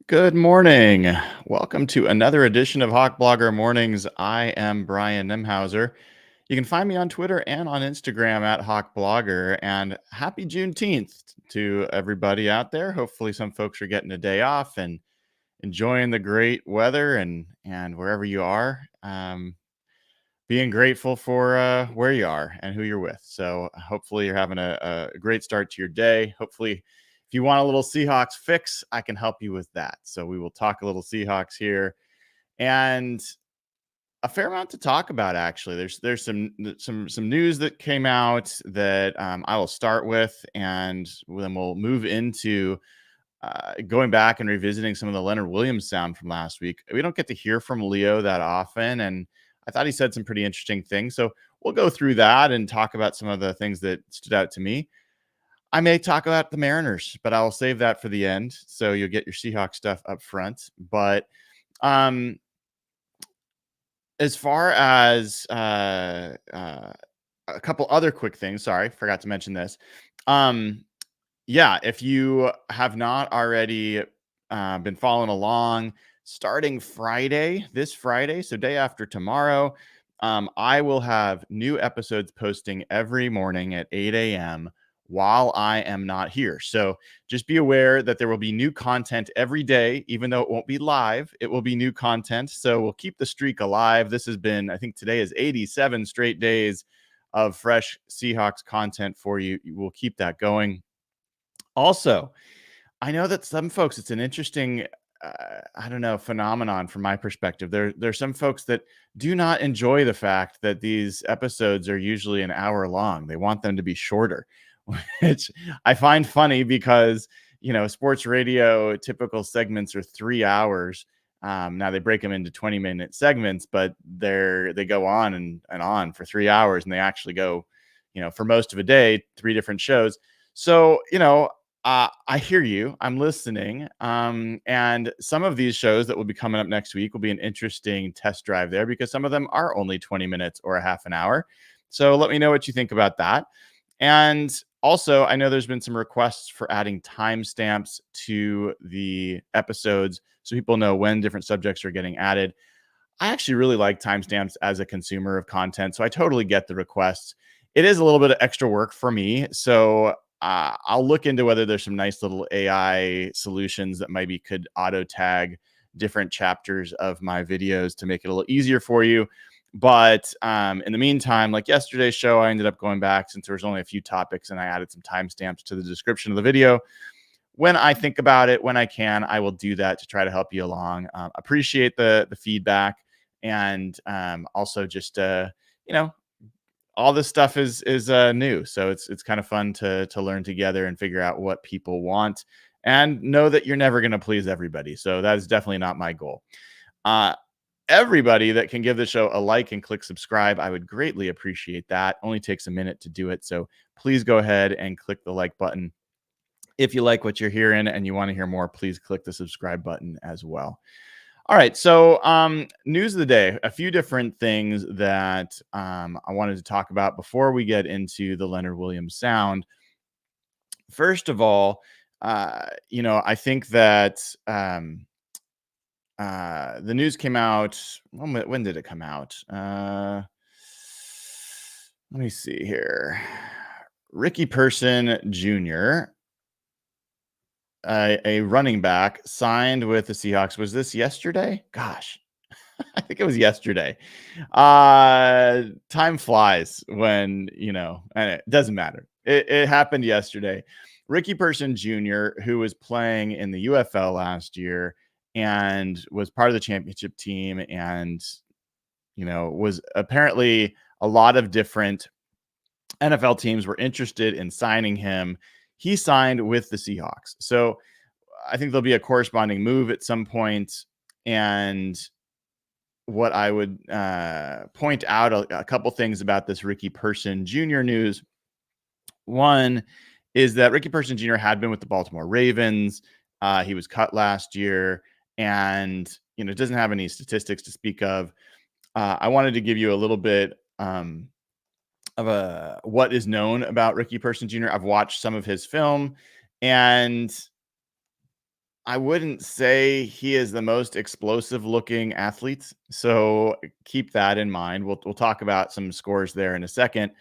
Good morning. Welcome to another edition of Hawk Blogger Mornings. I am Brian Nemhauser. You can find me on Twitter and on Instagram at Hawk Blogger. And happy Juneteenth to everybody out there. Hopefully, some folks are getting a day off and enjoying the great weather and wherever you are. Being grateful for where you are and who you're with. So hopefully you're having a great start to your day. Hopefully, if you want a little Seahawks fix, I can help you with that. So we will talk a little Seahawks here and a fair amount to talk about. Actually, there's some news that came out that I will start with, and then we'll move into going back and revisiting some of the Leonard Williams sound from last week. We don't get to hear from Leo that often, and I thought he said some pretty interesting things. So we'll go through that and talk about some of the things that stood out to me. I may talk about the Mariners, but I will save that for the end. So you'll get your Seahawks stuff up front. But um, as far as a couple other quick things, sorry, forgot to mention this. Yeah, if you have not already been following along, starting this Friday, so day after tomorrow, I will have new episodes posting every morning at 8 a.m. while I am not here. So just be aware that there will be new content every day, even though it won't be live, it will be new content. So we'll keep the streak alive. This has been, I think today is 87 straight days of fresh Seahawks content for you. We'll keep that going. Also, I know that some folks, it's an interesting, I don't know, phenomenon from my perspective. There's some folks that do not enjoy the fact that these episodes are usually an hour long. They want them to be shorter, which I find funny because, sports radio typical segments are 3 hours. Now they break them into 20-minute segments, but they go on and on for 3 hours, and they actually go, for most of a day, three different shows. So, I hear you. I'm listening. And some of these shows that will be coming up next week will be an interesting test drive there because some of them are only 20 minutes or a half an hour. So let me know what you think about that. And also, I know there's been some requests for adding timestamps to the episodes so people know when different subjects are getting added. I actually really like timestamps as a consumer of content, so I totally get the requests. It is a little bit of extra work for me, so I'll look into whether there's some nice little AI solutions that maybe could auto tag different chapters of my videos to make it a little easier for you. But in the meantime, like yesterday's show, I ended up going back since there was only a few topics and I added some timestamps to the description of the video. When I think about it, when I can, I will do that to try to help you along. Appreciate the feedback, and also just all this stuff is new, so it's kind of fun to learn together and figure out what people want, and know that you're never going to please everybody. So that is definitely not my goal. Uh, Everybody that can give the show a like and click subscribe, I would greatly appreciate that. Only takes a minute to do it, so please go ahead and click the like button. If you like what you're hearing and you want to hear more, please click the subscribe button as well. All right. So, news of the day, a few different things that I wanted to talk about before we get into the Leonard Williams sound. First of all, I think that the news came out. When did it come out? Let me see here. Ricky Person Jr., a running back, signed with the Seahawks. Was this yesterday? Gosh, I think it was yesterday. Time flies when, and it doesn't matter. It happened yesterday. Ricky Person Jr., who was playing in the UFL last year and was part of the championship team and, was apparently a lot of different NFL teams were interested in signing him. He signed with the Seahawks. So I think there'll be a corresponding move at some point. And what I would point out a couple things about this Ricky Person Jr. news. One is that Ricky Person Jr. had been with the Baltimore Ravens. He was cut last year and, doesn't have any statistics to speak of. I wanted to give you a little bit of what is known about Ricky Person Jr. I've watched some of his film, and I wouldn't say he is the most explosive looking athlete. So keep that in mind. We'll talk about some scores there in a second.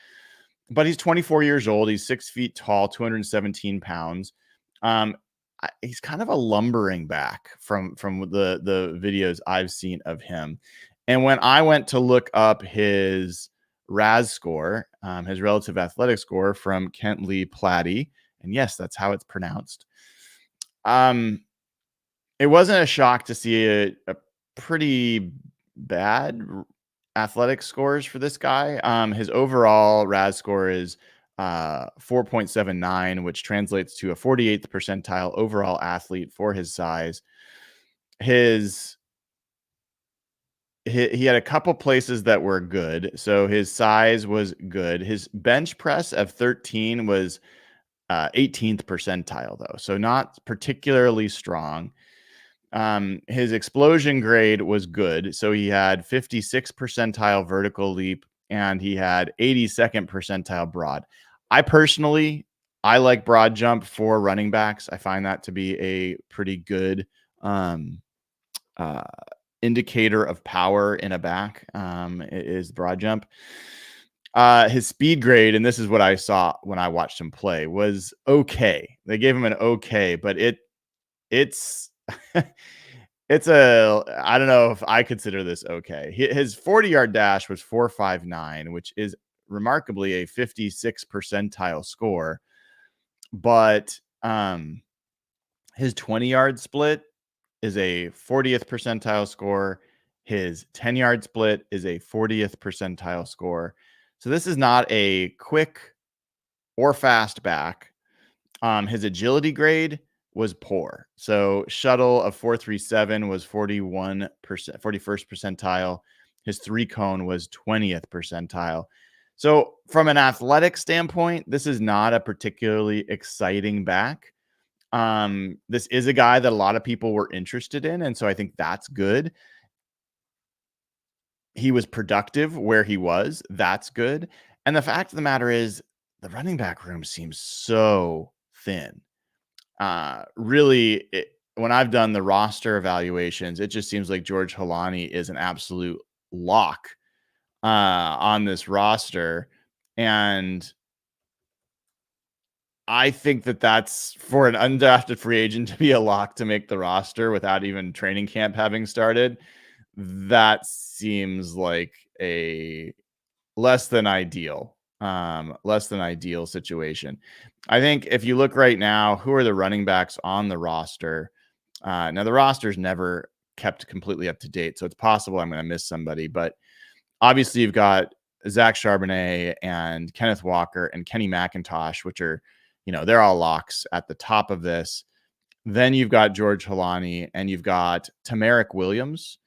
But he's 24 years old. He's 6 feet tall, 217 pounds. Um, he's kind of a lumbering back from the videos I've seen of him. And when I went to look up his RAS score, his relative athletic score from Kent Lee Platte, and yes, that's how it's pronounced. Um, it wasn't a shock to see a pretty bad athletic scores for this guy. His overall RAS score is 4.79, which translates to a 48th percentile overall athlete for his size. His he had a couple places that were good. So his size was good. His bench press of 13 was 18th percentile, though. So not particularly strong. His explosion grade was good. So he had 56 percentile vertical leap and he had 82nd percentile broad. I like broad jump for running backs. I find that to be a pretty good um, uh, indicator of power in a back, is broad jump. His speed grade, and this is what I saw when I watched him play, was okay. They gave him an okay, but it's it's I don't know if I consider this okay. His 40-yard dash was 4.59, which is remarkably a 56 percentile score, but his 20-yard split is a 40th percentile score. His 10-yard split is a 40th percentile score. So this is not a quick or fast back. His agility grade was poor. So shuttle of 4.37 was 41%, 41st percentile. His 3-cone was 20th percentile. So from an athletic standpoint, this is not a particularly exciting back. This is a guy that a lot of people were interested in, and so I think that's good. He was productive where he was. That's good. And the fact of the matter is, the running back room seems so thin. Really, when I've done the roster evaluations, it just seems like George Holani is an absolute lock on this roster. And I think that that's for an undrafted free agent to be a lock to make the roster without even training camp having started. That seems like a less than ideal situation. I think if you look right now, who are the running backs on the roster? Now the roster's never kept completely up to date, so it's possible I'm going to miss somebody, but obviously you've got Zach Charbonnet and Kenneth Walker and Kenny McIntosh, which are, they're all locks at the top of this. Then you've got George Holani and you've got Tamarick Williams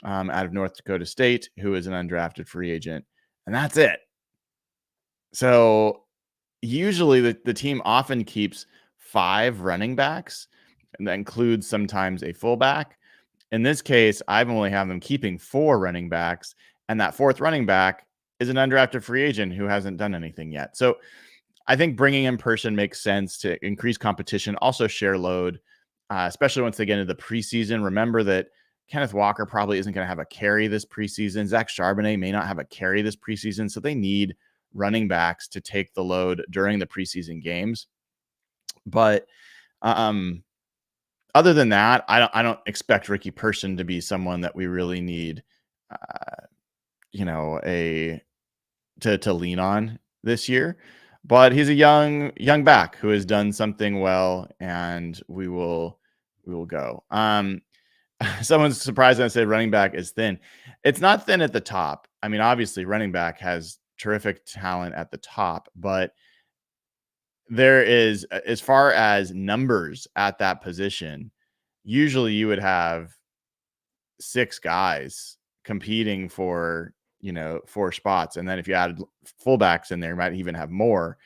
out of North Dakota State, who is an undrafted free agent. And that's it. So usually the team often keeps 5 running backs, and that includes sometimes a fullback. In this case, I've only have them keeping 4 running backs, and that 4th running back is an undrafted free agent who hasn't done anything yet. So I think bringing in person makes sense to increase competition, also share load, especially once they get into the preseason. Remember that Kenneth Walker probably isn't going to have a carry this preseason. Zach Charbonnet may not have a carry this preseason, so they need running backs to take the load during the preseason games. But other than that, I don't expect Ricky Person to be someone that we really need, to lean on this year. But he's a young back who has done something well, and we will go. Someone's surprised when I say running back is thin. It's not thin at the top. I mean, obviously, running back has terrific talent at the top, but there is, as far as numbers at that position, usually you would have 6 guys competing for 4 spots, and then if you added fullbacks in there, you might even have more.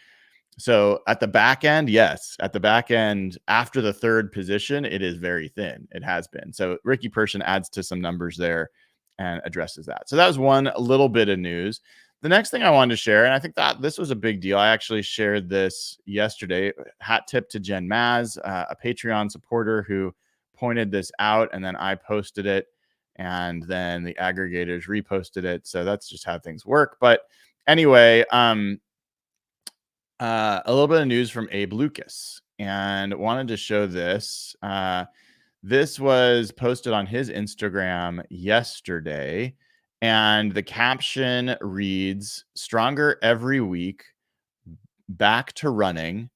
So at the back end, yes, at the back end after the 3rd position, it is very thin. It has been. So Ricky Person adds to some numbers there and addresses that. So that was one little bit of news. The next thing I wanted to share, and I think that this was a big deal. I actually shared this yesterday. Hat tip to Jen Maz, a Patreon supporter who pointed this out, and then I posted it, and then the aggregators reposted it. So that's just how things work. But anyway, a little bit of news from Abe Lucas, and wanted to show this. This was posted on his Instagram yesterday, and the caption reads, "Stronger every week, back to running,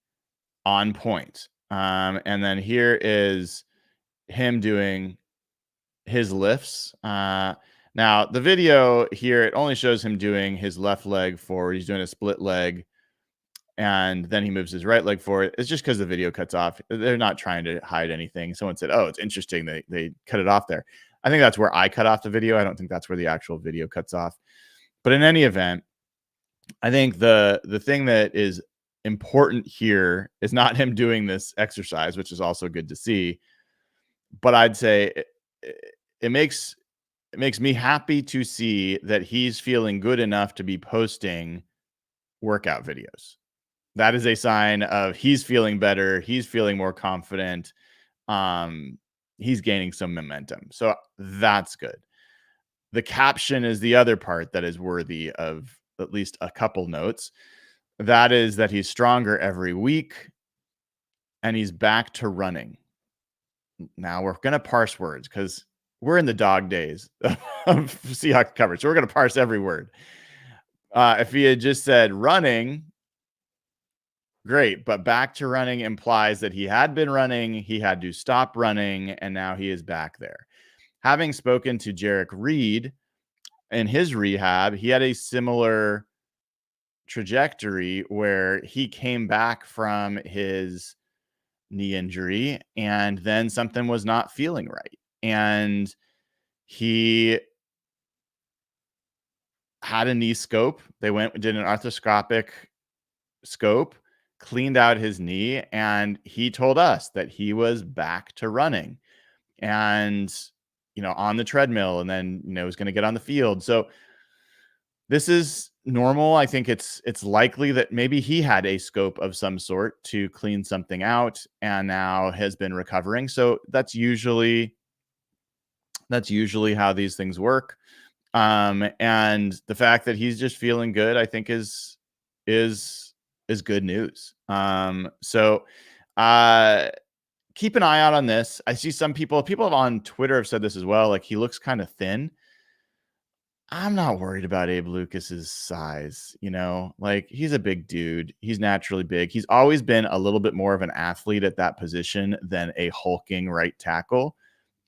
on point." And then here is him doing his lifts. Now, the video here, it only shows him doing his left leg forward. He's doing a split leg, and then he moves his right leg forward. It's just because the video cuts off. They're not trying to hide anything. Someone said, "Oh, it's interesting they cut it off there." I think that's where I cut off the video. I don't think that's where the actual video cuts off. But in any event, I think the thing that is important here is not him doing this exercise, which is also good to see. But I'd say it makes me happy to see that he's feeling good enough to be posting workout videos. That is a sign of he's feeling better. He's feeling more confident. He's gaining some momentum. So that's good. The caption is the other part that is worthy of at least a couple notes. That is that he's stronger every week and he's back to running. Now we're going to parse words because we're in the dog days of Seahawks coverage. So we're going to parse every word. If he had just said running, great. But back to running implies that he had been running, he had to stop running, and now he is back there. Having spoken to Jarek Reed in his rehab, he had a similar trajectory where he came back from his knee injury and then something was not feeling right. And he had a knee scope. They did an arthroscopic scope, cleaned out his knee, and he told us that he was back to running and, on the treadmill, and then, was going to get on the field. So this is normal. I think it's likely that maybe he had a scope of some sort to clean something out and now has been recovering. So that's usually how these things work. And the fact that he's just feeling good, I think is good news. So keep an eye out on this. I see some people on Twitter have said this as well. Like, he looks kind of thin. I'm not worried about Abe Lucas's size. Like, he's a big dude. He's naturally big. He's always been a little bit more of an athlete at that position than a hulking right tackle.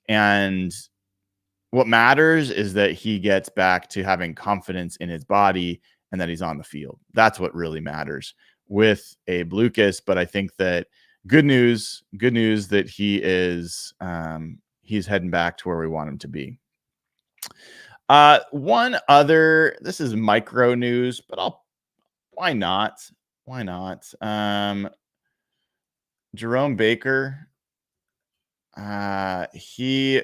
And what matters is that he gets back to having confidence in his body and that he's on the field. That's what really matters with Abe Lucas. But I think that good news that he is, he's heading back to where we want him to be. One other, this is micro news, but why not? Jerome Baker, he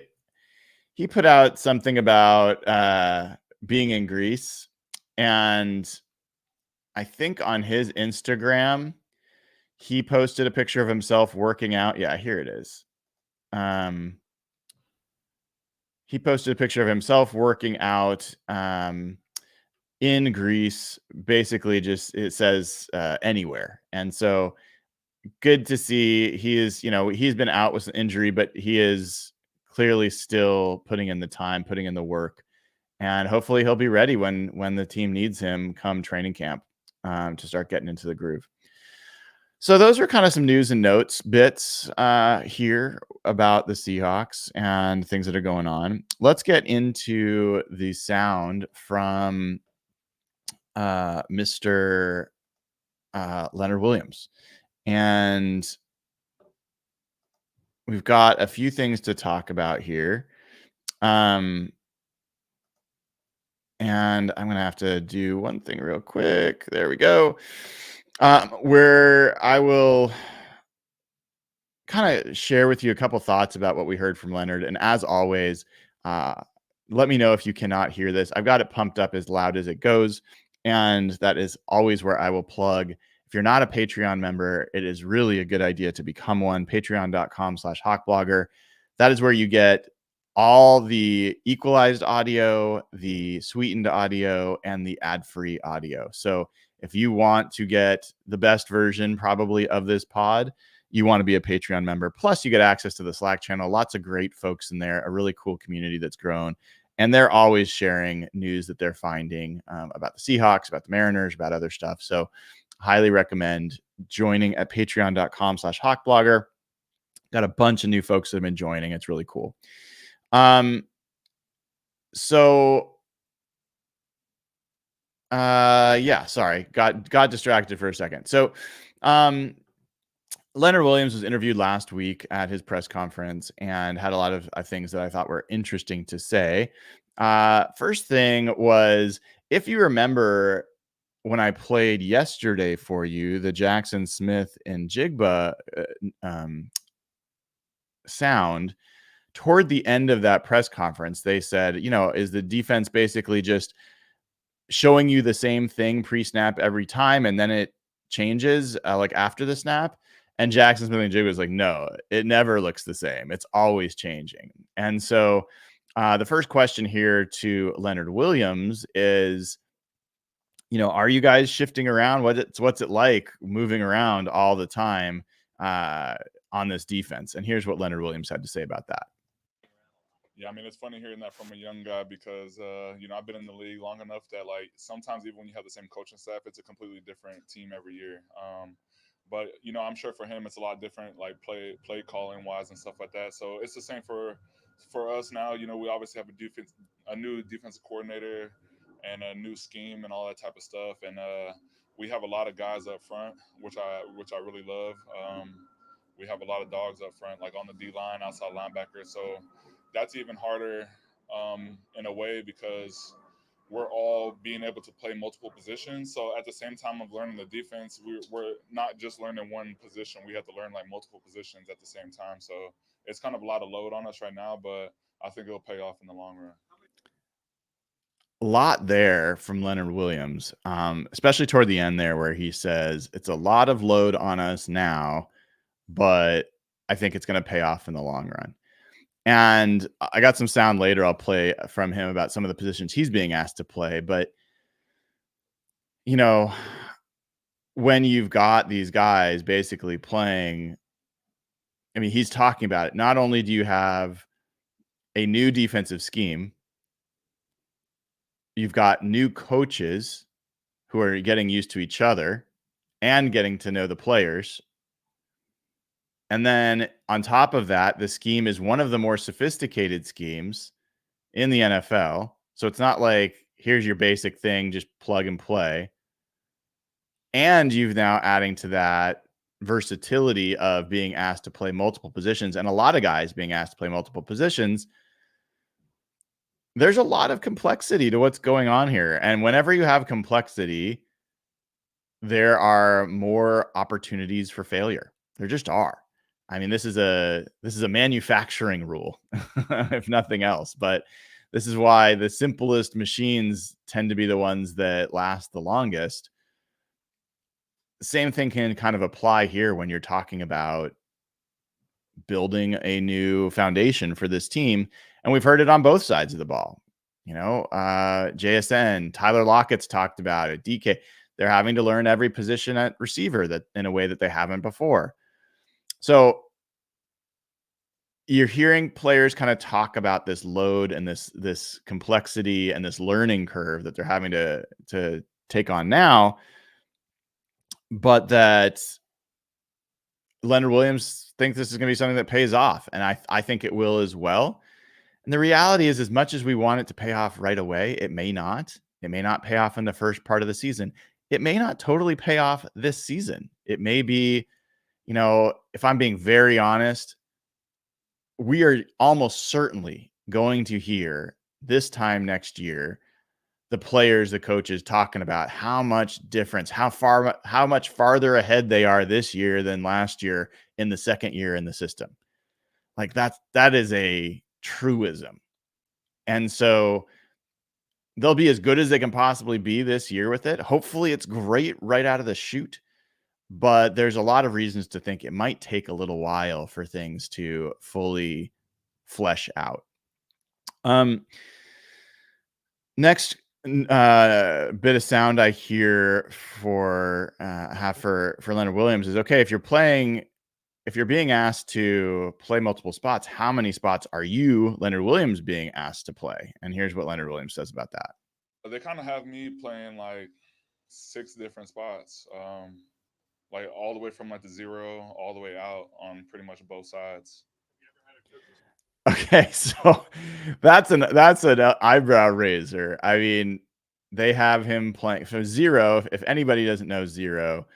put out something about being in Greece, and I think on his Instagram, he posted a picture of himself working out. Yeah, here it is. He posted a picture of himself working out in Greece. Basically, just it says anywhere. And so good to see he is, he's been out with an injury, but he is clearly still putting in the time, putting in the work. And hopefully he'll be ready when the team needs him come training camp to start getting into the groove. So those are kind of some news and notes bits here about the Seahawks and things that are going on. Let's get into the sound from Mr. Leonard Williams. And we've got a few things to talk about here. And I'm going to have to do one thing real quick. There we go. Where I will kind of share with you a couple thoughts about what we heard from Leonard. And as always, let me know if you cannot hear this. I've got it pumped up as loud as it goes. And that is always where I will plug. If you're not a Patreon member, it is really a good idea to become one. Patreon.com/hawkblogger. That is where you get all the equalized audio, the sweetened audio, and the ad-free audio. So if you want to get the best version probably of this pod, you want to be a Patreon member. Plus, you get access to the Slack channel. Lots of great folks in there, a really cool community that's grown. And they're always sharing news that they're finding about the Seahawks, about the Mariners, about other stuff. So highly recommend joining at patreon.com/hawkblogger. Got a bunch of new folks that have been joining. It's really cool. Yeah, sorry. Got distracted for a second. So, Leonard Williams was interviewed last week at his press conference and had a lot of things that I thought were interesting to say. First thing was, if you remember when I played yesterday for you, the Jackson Smith and Jigba sound, toward the end of that press conference, they said, is the defense basically just showing you the same thing pre-snap every time and then it changes like after the snap? And Jackson Smith and Jigba was like, no, it never looks the same. It's always changing. And so the first question here to Leonard Williams is, are you guys shifting around? What's it like moving around all the time on this defense? And here's what Leonard Williams had to say about that. Yeah, I mean, it's funny hearing that from a young guy because, I've been in the league long enough that, like, sometimes even when you have the same coaching staff, it's a completely different team every year. But, I'm sure for him it's a lot different, like play calling wise and stuff like that. So it's the same for us now. We obviously have a new defensive coordinator and a new scheme and all that type of stuff. And we have a lot of guys up front, which I really love. We have a lot of dogs up front, like on the D line, outside linebacker. So that's even harder in a way because we're all being able to play multiple positions. So at the same time of learning the defense, we're not just learning one position. We have to learn like multiple positions at the same time. So it's kind of a lot of load on us right now, but I think it'll pay off in the long run. A lot there from Leonard Williams, especially toward the end there where he says it's a lot of load on us now, but I think it's going to pay off in the long run. And I got some sound later I'll play from him about some of the positions he's being asked to play. But, when you've got these guys basically playing, I mean, he's talking about it. Not only do you have a new defensive scheme, you've got new coaches who are getting used to each other and getting to know the players. And then on top of that, the scheme is one of the more sophisticated schemes in the NFL. So it's not like, here's your basic thing, just plug and play. And you've now adding to that versatility of being asked to play multiple positions, and a lot of guys being asked to play multiple positions. There's a lot of complexity to what's going on here. And whenever you have complexity, there are more opportunities for failure. There just are. I mean, this is a manufacturing rule, if nothing else. But this is why the simplest machines tend to be the ones that last the longest. The same thing can kind of apply here when you're talking about building a new foundation for this team. And we've heard it on both sides of the ball. JSN, Tyler Lockett's talked about it. DK, they're having to learn every position at receiver that in a way that they haven't before. So you're hearing players kind of talk about this load and this complexity and this learning curve that they're having to take on now, but that Leonard Williams thinks this is going to be something that pays off, and I think it will as well. And the reality is, as much as we want it to pay off right away, it may not. It may not pay off in the first part of the season. It may not totally pay off this season. It may be, if I'm being very honest, we are almost certainly going to hear this time next year the players, the coaches talking about how much difference, how much farther ahead they are this year than last year in the second year in the system. Like that is a truism. And so they'll be as good as they can possibly be this year with it. Hopefully it's great right out of the chute, but there's a lot of reasons to think it might take a little while for things to fully flesh out. Next bit of sound I hear for Leonard Williams is, okay, if you're being asked to play multiple spots, how many spots are you, Leonard Williams, being asked to play? And here's what Leonard Williams says about that. They kind of have me playing like 6 different spots, like all the way from like the 0 all the way out on pretty much both sides. Okay, so that's an eyebrow raiser. I mean, they have him playing. So 0, if anybody doesn't know 0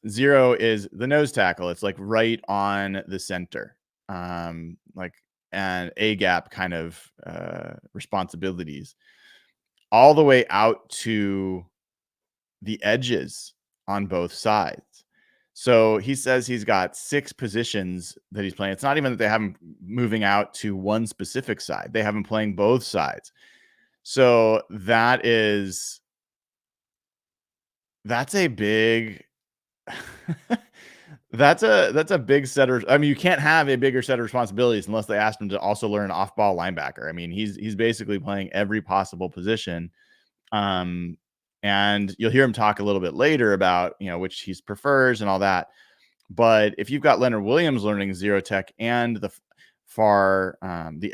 is the nose tackle. It's like right on the center, like and A gap kind of responsibilities, all the way out to the edges on both sides. So he says he's got 6 positions that he's playing. It's not even that they have him moving out to one specific side. They have him playing both sides. So that's a big that's a big set of, I mean, you can't have a bigger set of responsibilities unless they asked him to also learn off-ball linebacker. I mean, he's basically playing every possible position. And you'll hear him talk a little bit later about, which he prefers and all that. But if you've got Leonard Williams learning 0 tech and the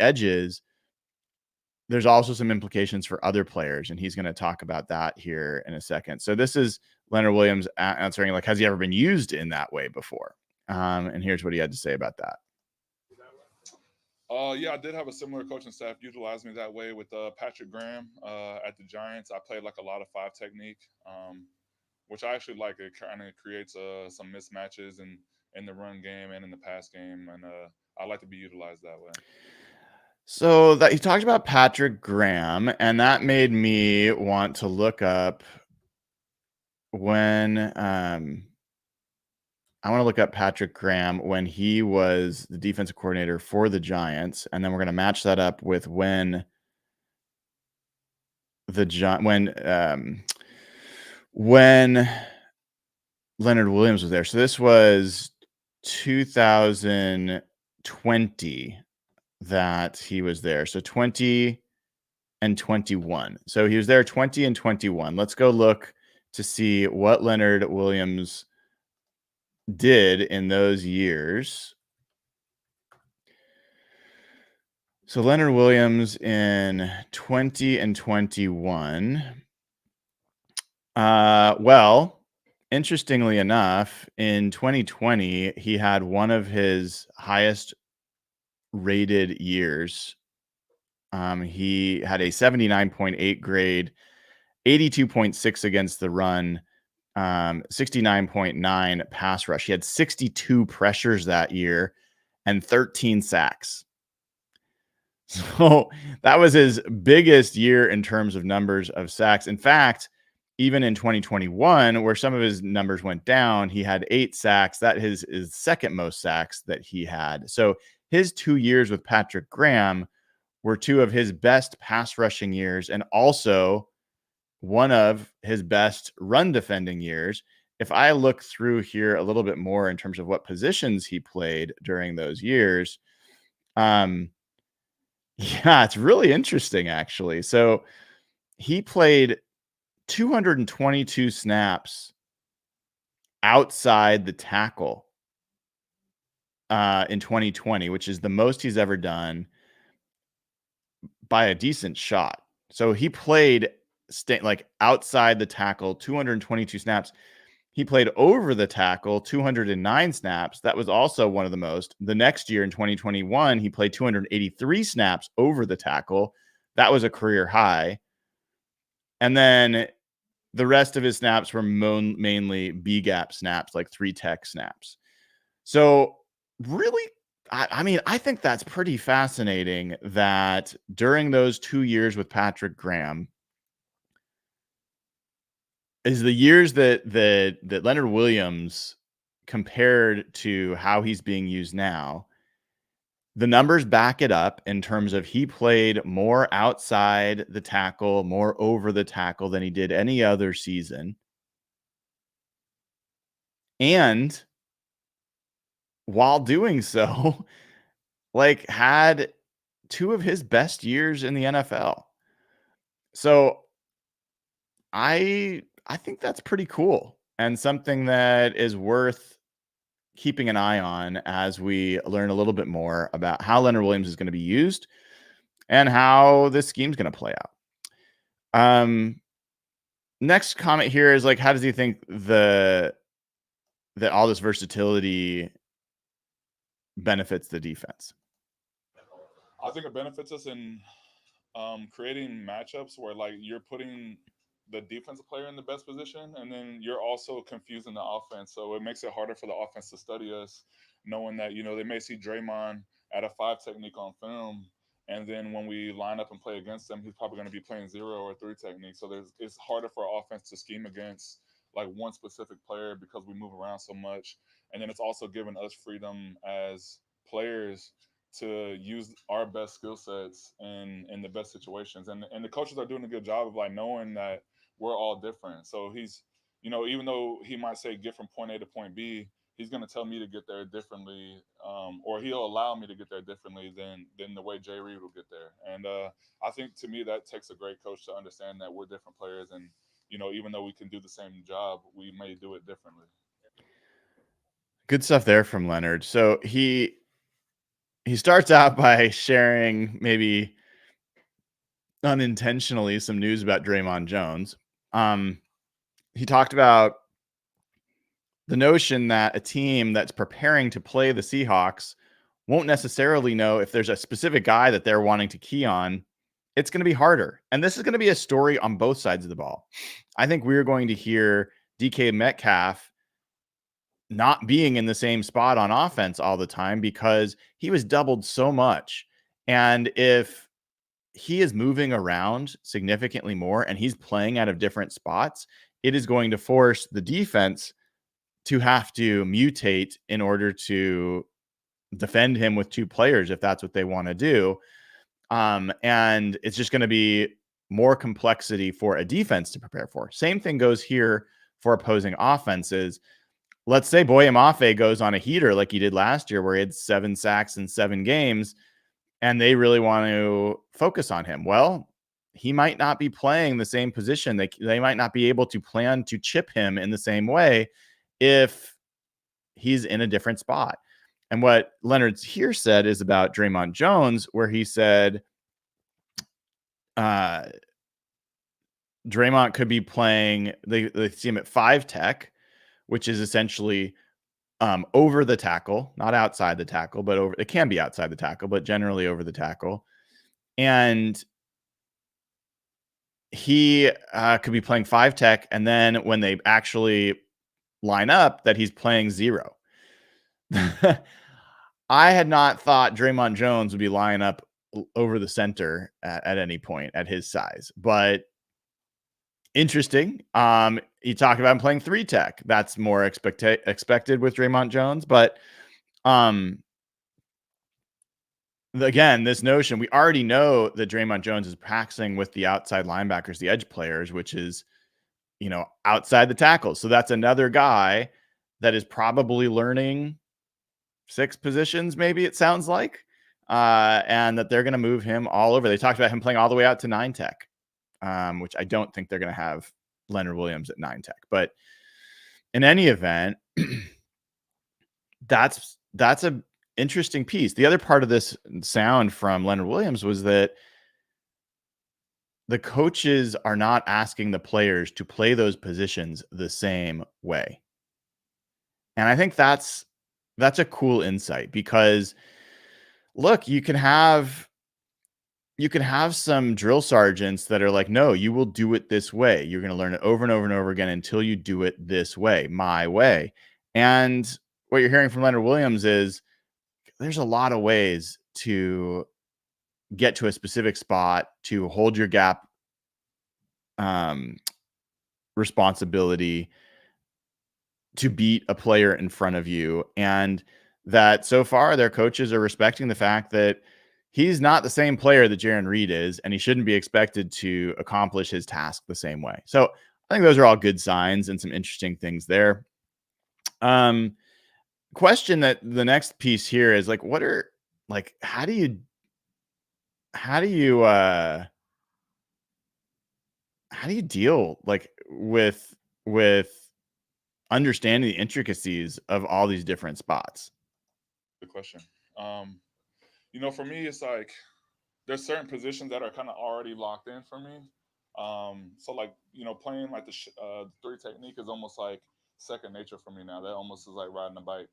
edges, there's also some implications for other players, and he's going to talk about that here in a second. So this is Leonard Williams answering, like, has he ever been used in that way before? And here's what he had to say about that. Yeah, I did have a similar coaching staff utilize me that way with Patrick Graham at the Giants. I played like a lot of 5 technique, which I actually like. It kind of creates some mismatches in the run game and in the pass game, and I like to be utilized that way. So that he talked about Patrick Graham, and that made me want to look up when I want to look up Patrick Graham when he was the defensive coordinator for the Giants, and then we're going to match that up with when Leonard Williams was there. So this was 2020 that he was there. So 20 and 21. So he was there 20 and 21. Let's go look to see what Leonard Williams did in those years. So Leonard Williams in 20 and 21. Well, interestingly enough, in 2020, he had one of his highest rated years. He had a 79.8 grade, 82.6 against the run, 69.9 pass rush. He had 62 pressures that year and 13 sacks. So that was his biggest year in terms of numbers of sacks. In fact, even in 2021, where some of his numbers went down, he had 8 sacks. That is his second most sacks that he had. So his 2 years with Patrick Graham were 2 of his best pass rushing years and also one of his best run defending years. If I look through here a little bit more in terms of what positions he played during those years, yeah, it's really interesting, actually. So he played 222 snaps outside the tackle in 2020, which is the most he's ever done by a decent shot. So he played like outside the tackle 222 snaps. He played over the tackle 209 snaps. That was also one of the most. The next year in 2021, he played 283 snaps over the tackle. That was a career high. And then the rest of his snaps were mainly B gap snaps, like 3 tech snaps. So really, I mean, I think that's pretty fascinating that during those 2 years with Patrick Graham is the years that Leonard Williams compared to how he's being used now. The numbers back it up in terms of he played more outside the tackle, more over the tackle than he did any other season. And while doing so, like had two of his best years in the NFL. So I think that's pretty cool and something that is worth keeping an eye on as we learn a little bit more about how Leonard Williams is going to be used and how this scheme's going to play out. Next comment here is like, how does he think that all this versatility benefits the defense? I think it benefits us in creating matchups where like you're putting the defensive player in the best position, and then you're also confusing the offense. So it makes it harder for the offense to study us, knowing that they may see Draymond at a 5 technique on film, and then when we line up and play against them, he's probably going to be playing 0 or 3 technique. So it's harder for our offense to scheme against like one specific player because we move around so much, and then it's also giving us freedom as players to use our best skill sets in the best situations. And the coaches are doing a good job of like knowing that we're all different. So he's, even though he might say get from point A to point B, he's going to tell me to get there differently, or he'll allow me to get there differently than the way Jay Reed will get there. And I think to me that takes a great coach to understand that we're different players, and even though we can do the same job, we may do it differently. Good stuff there from Leonard. So he starts out by sharing maybe unintentionally some news about Draymond Jones. He talked about the notion that a team that's preparing to play the Seahawks won't necessarily know if there's a specific guy that they're wanting to key on. It's going to be harder. And this is going to be a story on both sides of the ball. I think we're going to hear DK Metcalf not being in the same spot on offense all the time because he was doubled so much. And if he is moving around significantly more and he's playing out of different spots, it is going to force the defense to have to mutate in order to defend him with 2 players if that's what they want to do. And it's just going to be more complexity for a defense to prepare for. Same thing goes here for opposing offenses. Let's say Boye Mafe goes on a heater like he did last year where he had 7 sacks in 7 games and they really want to focus on him. Well, he might not be playing the same position. They might not be able to plan to chip him in the same way if he's in a different spot. And what Leonard's here said is about Draymond Jones, where he said Draymond could be playing, they see him at 5 tech, which is essentially over the tackle, not outside the tackle, but it can be outside the tackle, but generally over the tackle. And he could be playing 5 tech. And then when they actually line up, that he's playing 0. I had not thought Draymond Jones would be lining up over the center at any point at his size, but interesting. You talk about him playing 3 tech. That's more expected with Draymond Jones, but again, this notion, we already know that Draymond Jones is practicing with the outside linebackers, the edge players, which is, outside the tackles. So that's another guy that is probably learning 6 positions, maybe it sounds like, and that they're going to move him all over. They talked about him playing all the way out to 9 tech, which I don't think they're going to have Leonard Williams at 9 tech. But in any event, that's a interesting piece. The other part of this sound from Leonard Williams was that the coaches are not asking the players to play those positions the same way. And I think that's a cool insight because look, you can have some drill sergeants that are like, no, you will do it this way. You're going to learn it over and over and over again until you do it this way, my way. And what you're hearing from Leonard Williams is there's a lot of ways to get to a specific spot, to hold your gap responsibility, to beat a player in front of you. And that so far their coaches are respecting the fact that he's not the same player that Jaron Reed is, and he shouldn't be expected to accomplish his task the same way. So I think those are all good signs and some interesting things there. Question that the next piece here is like, how do you how do you deal like with understanding the intricacies of all these different spots? Good question. Um, for me, it's like there's certain positions that are kind of already locked in for me. So like playing like the three technique is almost like second nature for me now. That almost is like riding a bike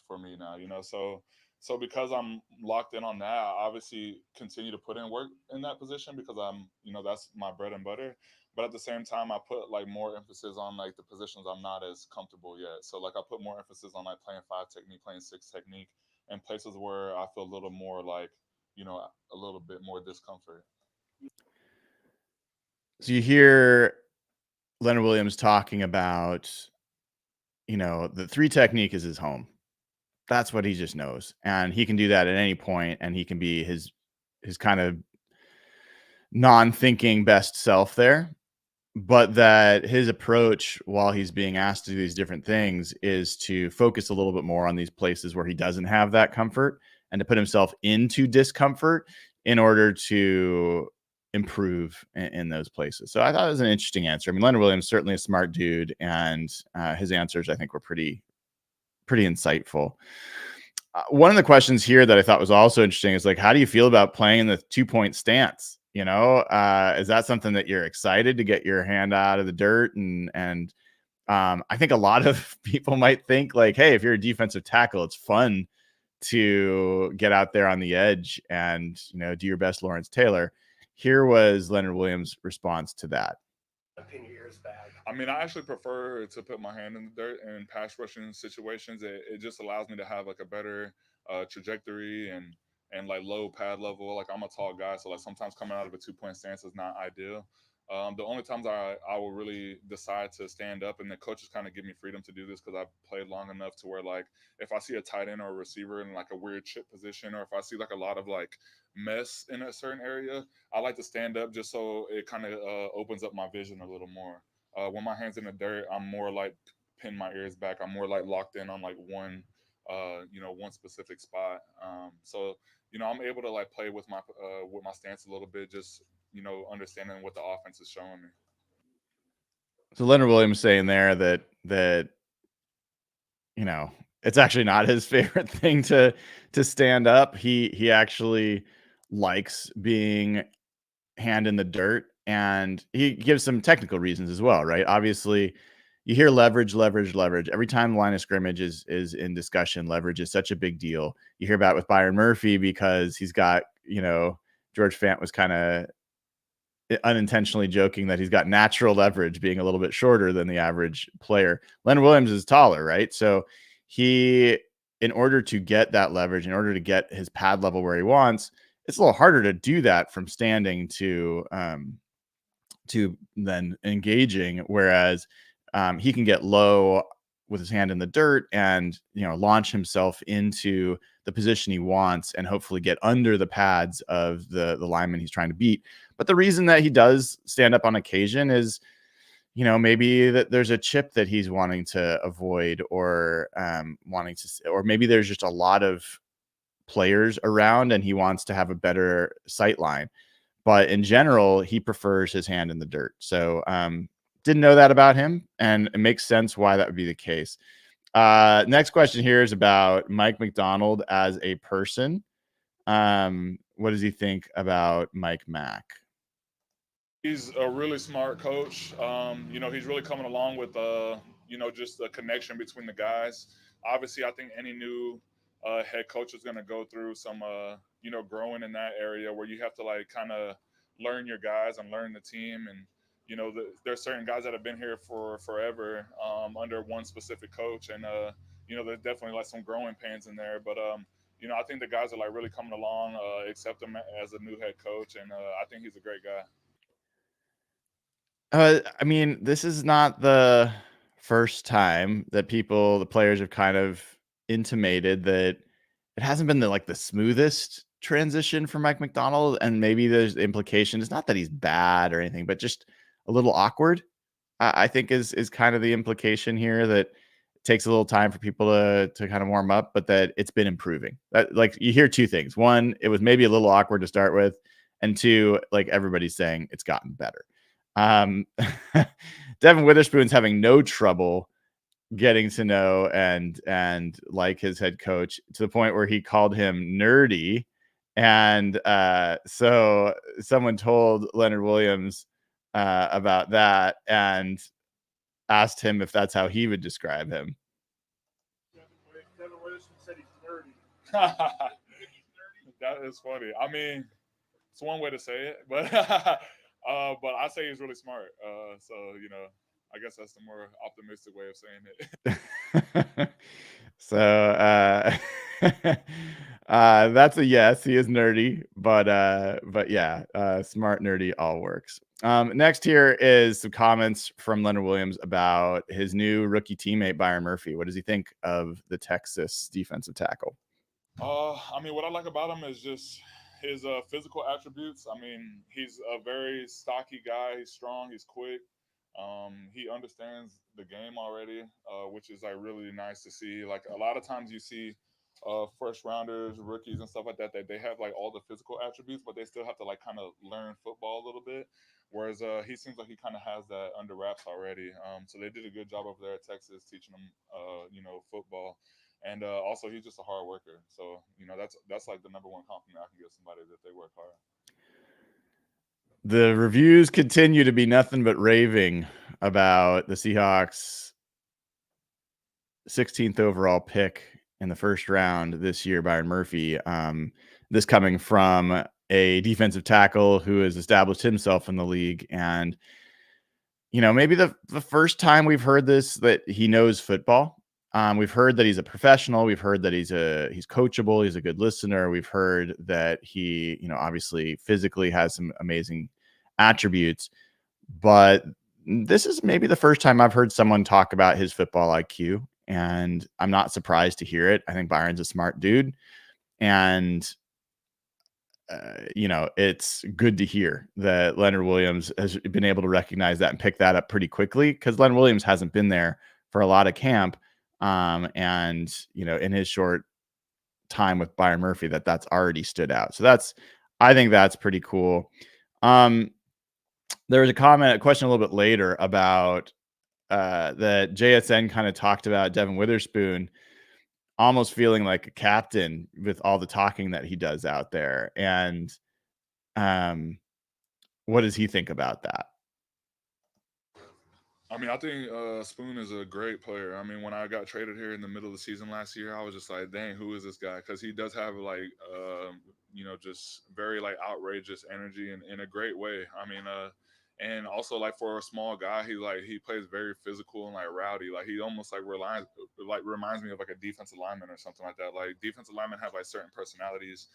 for me now. So because I'm locked in on that, I obviously continue to put in work in that position because that's my bread and butter. But at the same time, I put like more emphasis on like the positions I'm not as comfortable yet. So like I put more emphasis on like playing five technique, playing six technique, and places where I feel a little more like a little bit more discomfort. So you hear Leonard Williams talking about, the three technique is his home. That's what he just knows. And he can do that at any point, and he can be his kind of non-thinking best self there. But that his approach while he's being asked to do these different things is to focus a little bit more on these places where he doesn't have that comfort and to put himself into discomfort in order to improve in those places. So I thought it was an interesting answer. I mean, Leonard Williams certainly a smart dude, and his answers I think were pretty insightful. One of the questions here that I thought was also interesting is like, how do you feel about playing in the 2-point stance? Is that something that you're excited to get your hand out of the dirt? And I think a lot of people might think like, hey, if you're a defensive tackle, it's fun to get out there on the edge and do your best, Lawrence Taylor. Here was Leonard Williams' response to that. Pin your ears back. I mean, I actually prefer to put my hand in the dirt in pass rushing situations. It just allows me to have like a better trajectory and like low pad level. Like I'm a tall guy, so like sometimes coming out of a 2-point stance is not ideal. The only times I will really decide to stand up, and the coaches kind of give me freedom to do this because I've played long enough to where like if I see a tight end or a receiver in like a weird chip position, or if I see like a lot of like mess in a certain area, I like to stand up just so it kind of opens up my vision a little more. When my hands in the dirt, I'm more like pin my ears back. I'm more like locked in on like one specific spot. So I'm able to like play with my stance a little bit, just understanding what the offense is showing me. So Leonard Williams saying there that you know, it's actually not his favorite thing to stand up. He actually likes being hand in the dirt, and he gives some technical reasons as well, right? Obviously, you hear leverage, leverage, leverage. Every time the line of scrimmage is in discussion, leverage is such a big deal. You hear about it with Byron Murphy because he's got, George Fant was kind of unintentionally joking that he's got natural leverage being a little bit shorter than the average player. Leonard Williams is taller, right? So he, in order to get that leverage, in order to get his pad level where he wants, it's a little harder to do that from standing to then engaging. Whereas he can get low with his hand in the dirt and launch himself into the position he wants and hopefully get under the pads of the lineman he's trying to beat. But the reason that he does stand up on occasion is, maybe that there's a chip that he's wanting to avoid, or or maybe there's just a lot of players around and he wants to have a better sight line. But in general, he prefers his hand in the dirt. So didn't know that about him, and it makes sense why that would be the case. Next question here is about Mike Macdonald as a person. What does he think about Mike Mack? He's a really smart coach. He's really coming along with just the connection between the guys. Obviously, I think any new head coach is going to go through some growing in that area where you have to like kind of learn your guys and learn the team. And there's certain guys that have been here for forever under one specific coach, and there's definitely like some growing pains in there. But I think the guys are like really coming along, accept him as a new head coach, and I think he's a great guy. I mean, this is not the first time that the players have kind of intimated that it hasn't been the smoothest transition for Mike Macdonald. And maybe there's the implication. It's not that he's bad or anything, but just a little awkward. I think is kind of the implication here, that it takes a little time for people to kind of warm up, but that it's been improving. That, like, you hear two things. One, it was maybe a little awkward to start with. and two, like everybody's saying, it's gotten better. Devin Witherspoon's having no trouble getting to know and like his head coach, to the point where he called him nerdy. And so someone told Leonard Williams about that and asked him if that's how he would describe him. Devin Witherspoon said he's nerdy. That is funny. I mean, it's one way to say it, but I say he's really smart. So I guess that's the more optimistic way of saying it. So that's a yes. He is nerdy, but yeah, smart, nerdy, all works. Next here is some comments from Leonard Williams about his new rookie teammate Byron Murphy. What does he think of the Texas defensive tackle? I mean, what I like about him is just his physical attributes. I mean, he's a very stocky guy. He's strong. He's quick. He understands the game already, which is like really nice to see. Like a lot of times you see first rounders, rookies, and stuff like that they have like all the physical attributes, but they still have to like kind of learn football a little bit. Whereas he seems like he kind of has that under wraps already. So they did a good job over there at Texas teaching him, football. And also, he's just a hard worker. So, that's like the number one compliment I can give somebody, that they work hard. The reviews continue to be nothing but raving about the Seahawks' 16th overall pick in the first round this year, Byron Murphy. This coming from a defensive tackle who has established himself in the league. And, maybe the first time we've heard this, that he knows football. We've heard that he's a professional. We've heard that he's coachable. He's a good listener. We've heard that he, obviously physically has some amazing attributes, but this is maybe the first time I've heard someone talk about his football IQ, and I'm not surprised to hear it. I think Byron's a smart dude, and it's good to hear that Leonard Williams has been able to recognize that and pick that up pretty quickly, because Leonard Williams hasn't been there for a lot of camp. And in his short time with Byron Murphy, that's already stood out. So I think that's pretty cool. There was a question a little bit later about that JSN kind of talked about Devin Witherspoon almost feeling like a captain with all the talking that he does out there. And what does he think about that? I mean, I think Spoon is a great player. I mean, when I got traded here in the middle of the season last year, I was just like, dang, who is this guy? Because he does have like, just very like outrageous energy in a great way. I mean, and also like for a small guy, he plays very physical and like rowdy. Like he almost like reminds me of like a defensive lineman or something like that. Like defensive linemen have like certain personalities.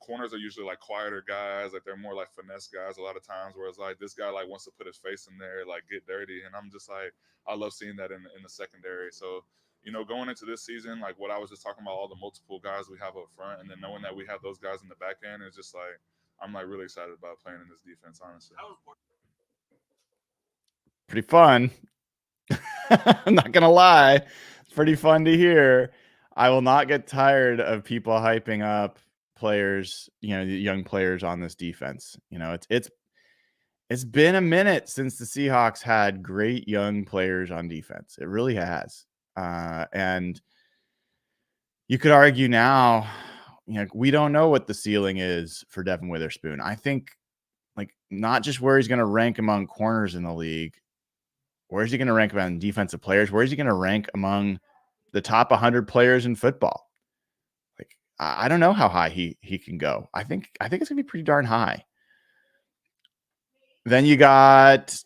Corners are usually like quieter guys, like they're more like finesse guys a lot of times, whereas like this guy like wants to put his face in there, like get dirty, and I'm just like, I love seeing that in the secondary. So going into this season, like what I was just talking about, all the multiple guys we have up front, and then knowing that we have those guys in the back end, is just like, I'm like really excited about playing in this defense, honestly. Pretty fun. I'm not gonna lie, it's pretty fun to hear. I will not get tired of people hyping up players, young players on this defense. It's been a minute since the Seahawks had great young players on defense. It really has. And you could argue now, we don't know what the ceiling is for Devin Witherspoon. I think like not just where he's going to rank among corners in the league. Where is he going to rank among defensive players? Where is he going to rank among the top 100 players in football? Like, I don't know how high he can go. I think it's going to be pretty darn high. Then you got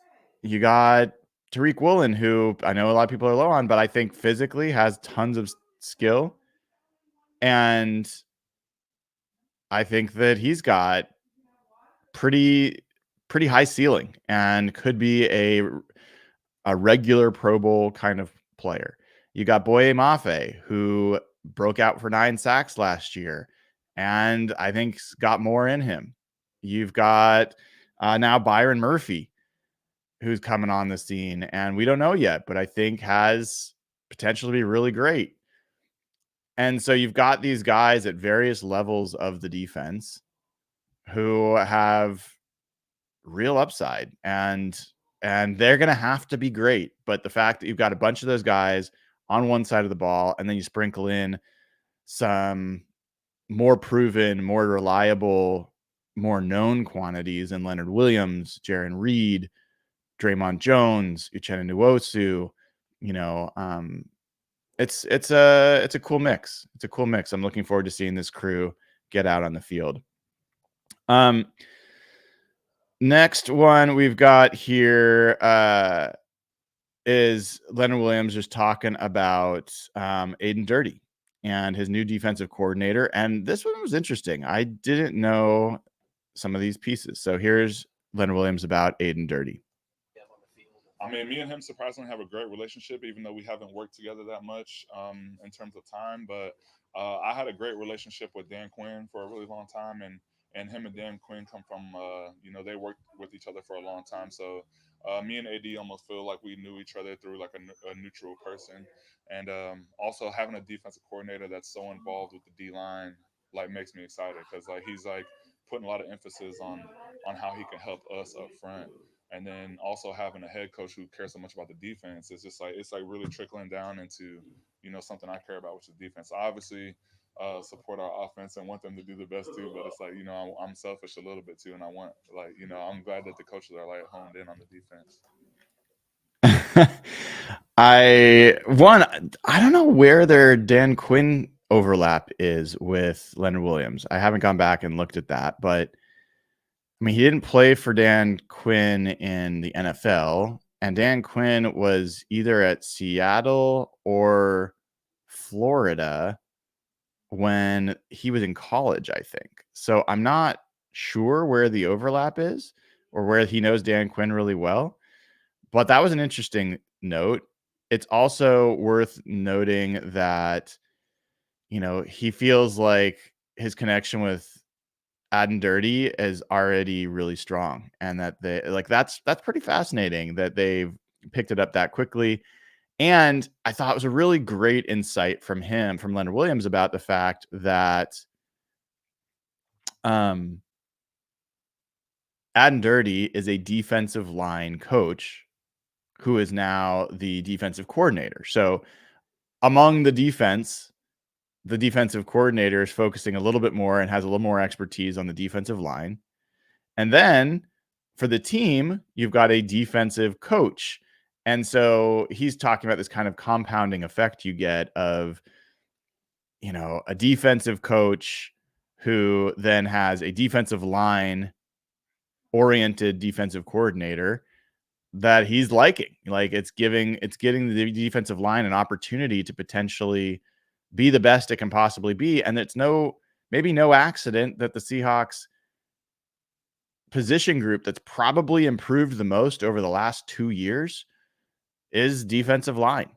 Tariq Woolen, who I know a lot of people are low on, but I think physically has tons of skill. And I think that he's got pretty high ceiling and could be a regular Pro Bowl kind of player. You got Boye Mafe, who broke out for 9 sacks last year, and I think got more in him. You've got now Byron Murphy, who's coming on the scene, and we don't know yet, but I think has potential to be really great. And so you've got these guys at various levels of the defense, who have real upside, and they're going to have to be great. But the fact that you've got a bunch of those guys on one side of the ball, and then you sprinkle in some more proven, more reliable, more known quantities in Leonard Williams, Jaron Reed, Draymond Jones, Uchenna Nwosu, it's a cool mix. It's a cool mix. I'm looking forward to seeing this crew get out on the field. Next one we've got here is Leonard Williams just talking about Aiden Dirty and his new defensive coordinator. And this one was interesting. I didn't know some of these pieces. So here's Leonard Williams about Aiden Dirty. I mean, me and him surprisingly have a great relationship, even though we haven't worked together that much in terms of time. But I had a great relationship with Dan Quinn for a really long time, and him and Dan Quinn come from they worked with each other for a long time. So me and AD almost feel like we knew each other through like a neutral person, and also having a defensive coordinator that's so involved with the D line like makes me excited because like he's like putting a lot of emphasis on how he can help us up front. And then also having a head coach who cares so much about the defense, it's like really trickling down into something I care about, which is defense. I obviously support our offense and want them to do the best too, but it's like I'm selfish a little bit too, and I want I'm glad that the coaches are like honed in on the defense. I don't know where their Dan Quinn overlap is with Leonard Williams. I haven't gone back and looked at that, but I mean, he didn't play for Dan Quinn in the NFL, and Dan Quinn was either at Seattle or Florida when he was in college, I think. So I'm not sure where the overlap is or where he knows Dan Quinn really well, but that was an interesting note. It's also worth noting that, he feels like his connection with Aden Dirty is already really strong, and that that's pretty fascinating that they've picked it up that quickly. And I thought it was a really great insight from Leonard Williams, about the fact that Aden Dirty is a defensive line coach who is now the defensive coordinator. So among the defensive coordinator is focusing a little bit more and has a little more expertise on the defensive line. And then for the team, you've got a defensive coach. And so he's talking about this kind of compounding effect you get of, a defensive coach who then has a defensive line oriented defensive coordinator that he's liking. Like it's getting the defensive line an opportunity to potentially be the best it can possibly be. And it's maybe no accident that the Seahawks position group that's probably improved the most over the last 2 years is defensive line.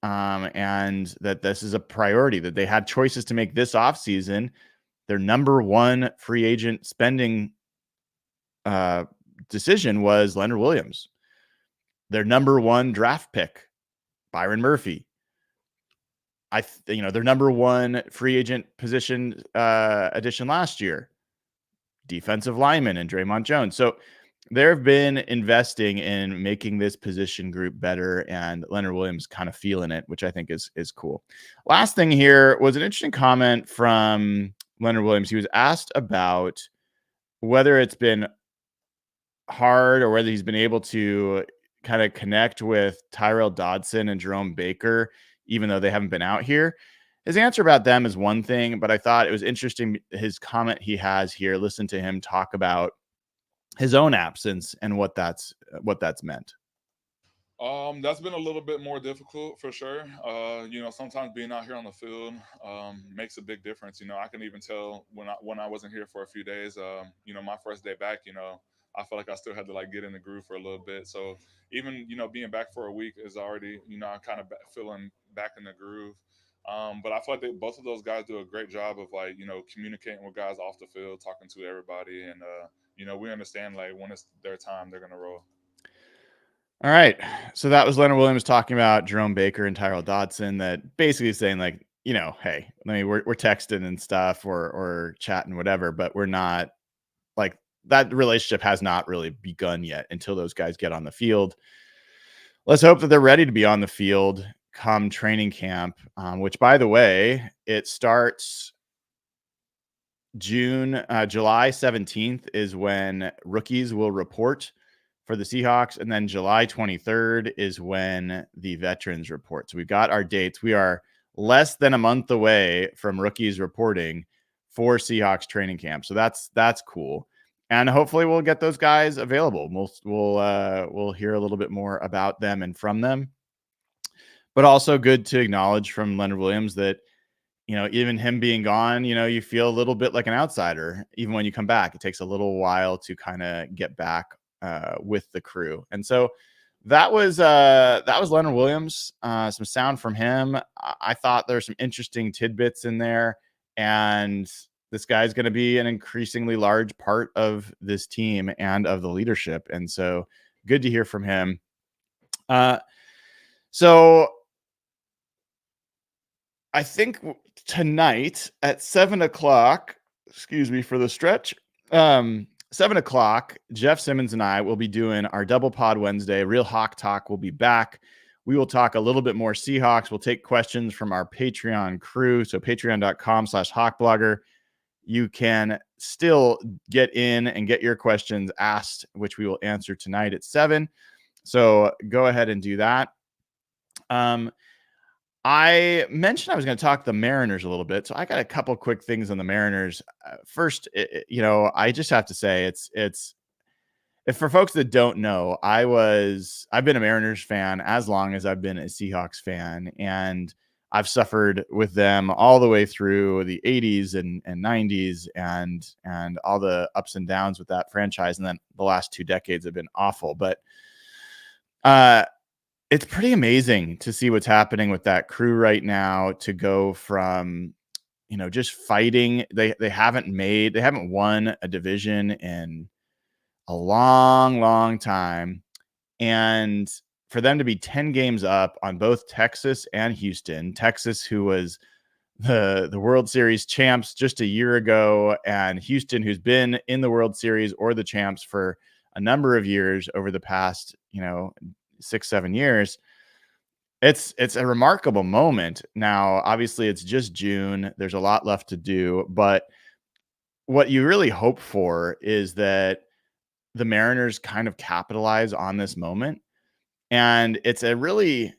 And that this is a priority, that they had choices to make this offseason. Their number one free agent spending decision was Leonard Williams. Their number one draft pick, Byron Murphy. Their number one free agent position addition last year, defensive lineman and Draymond Jones. So they've been investing in making this position group better, and Leonard Williams kind of feeling it, which I think is cool. Last thing here was an interesting comment from Leonard Williams. He was asked about whether it's been hard or whether he's been able to kind of connect with Tyrell Dodson and Jerome Baker, even though they haven't been out here. His answer about them is one thing, but I thought it was interesting, his comment he has here. Listen to him talk about his own absence and what that's meant. That's been a little bit more difficult for sure. Sometimes being out here on the field makes a big difference. I can even tell when I wasn't here for a few days. My first day back, I felt like I still had to like get in the groove for a little bit. So even being back for a week is already I'm kind of feeling back in the groove. But I feel like both of those guys do a great job of like communicating with guys off the field, talking to everybody, and we understand like when it's their time, they're gonna roll. All right, so that was Leonard Williams talking about Jerome Baker and Tyrell Dodson. That basically saying like, hey, we're texting and stuff or chatting, whatever, but we're not like that relationship has not really begun yet until those guys get on the field. Let's hope that they're ready to be on the field come training camp, which, by the way, it starts July 17th is when rookies will report for the Seahawks. And then July 23rd is when the veterans report. So we've got our dates. We are less than a month away from rookies reporting for Seahawks training camp. So that's cool. And hopefully we'll get those guys available. We'll hear a little bit more about them and from them. But also good to acknowledge from Leonard Williams that, even him being gone, you feel a little bit like an outsider. Even when you come back, it takes a little while to kind of get back with the crew. And so that was Leonard Williams. Some sound from him. I thought there's some interesting tidbits in there, and this guy's going to be an increasingly large part of this team and of the leadership. And so good to hear from him. So I think tonight at 7:00, excuse me for the stretch, 7:00, Jeff Simmons and I will be doing our Double Pod Wednesday. Real Hawk Talk will be back. We will talk a little bit more Seahawks. We'll take questions from our Patreon crew. So patreon.com/hawkblogger. You can still get in and get your questions asked, which we will answer tonight at 7. So go ahead and do that. I mentioned I was going to talk the Mariners a little bit. So I got a couple quick things on the Mariners. First, I just have to say if for folks that don't know, I've been a Mariners fan as long as I've been a Seahawks fan, and I've suffered with them all the way through the 80s and 90s and all the ups and downs with that franchise. And then the last 2 decades have been awful, but it's pretty amazing to see what's happening with that crew right now, to go from, just fighting. They haven't won a division in a long, long time. And for them to be 10 games up on both Texas and Houston, Texas, who was the World Series champs just a year ago, and Houston, who's been in the World Series or the champs for a number of years over the past, 6-7 years. It's a remarkable moment. Now, obviously it's just June. There's a lot left to do, but what you really hope for is that the Mariners kind of capitalize on this moment. And it's a really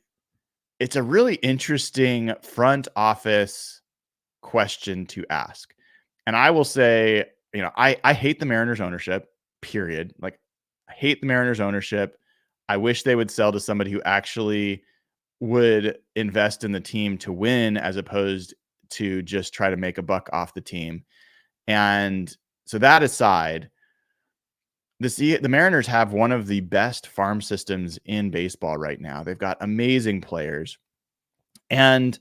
interesting front office question to ask. And I will say, I hate the Mariners ownership, period. Like, I hate the Mariners ownership. I wish they would sell to somebody who actually would invest in the team to win, as opposed to just try to make a buck off the team. And so that aside, the Mariners have one of the best farm systems in baseball right now. They've got amazing players. And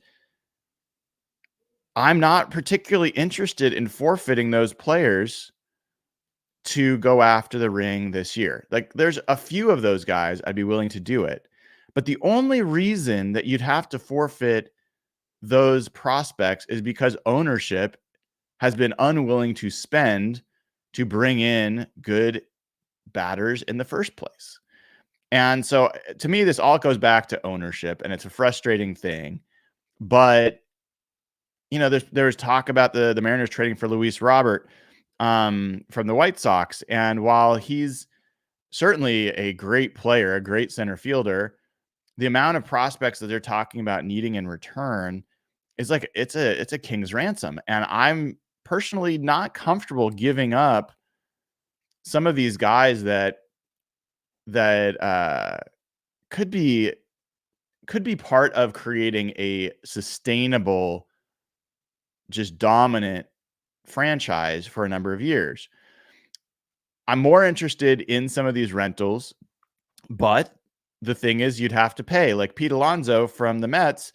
I'm not particularly interested in forfeiting those players to go after the ring this year. Like, there's a few of those guys I'd be willing to do it. But the only reason that you'd have to forfeit those prospects is because ownership has been unwilling to spend to bring in good batters in the first place. And so to me, this all goes back to ownership, and it's a frustrating thing. But, there's talk about the Mariners trading for Luis Robert from the White Sox. And while he's certainly a great player, a great center fielder, the amount of prospects that they're talking about needing in return is like, it's a king's ransom. And I'm personally not comfortable giving up some of these guys that could be part of creating a sustainable, just dominant franchise for a number of years. I'm more interested in some of these rentals, but the thing is, you'd have to pay. Like Pete Alonso from the Mets,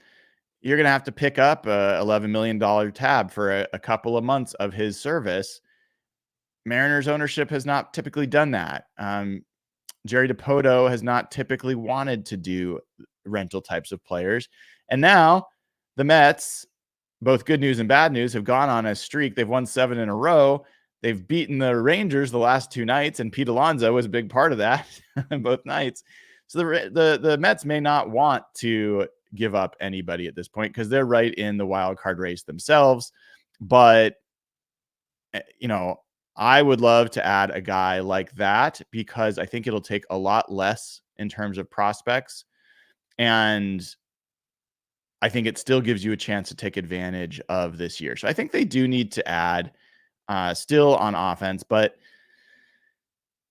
you're going to have to pick up a $11 million tab for a couple of months of his service. Mariners ownership has not typically done that. Jerry DiPoto has not typically wanted to do rental types of players. And now the Mets, both good news and bad news, have gone on a streak. They've won 7 in a row. they've beaten the Rangers the last 2 nights, and Pete Alonso was a big part of that both nights. So the Mets may not want to give up anybody at this point because they're right in the wild card race themselves. But I would love to add a guy like that because I think it'll take a lot less in terms of prospects. And I think it still gives you a chance to take advantage of this year. So I think they do need to add still on offense, but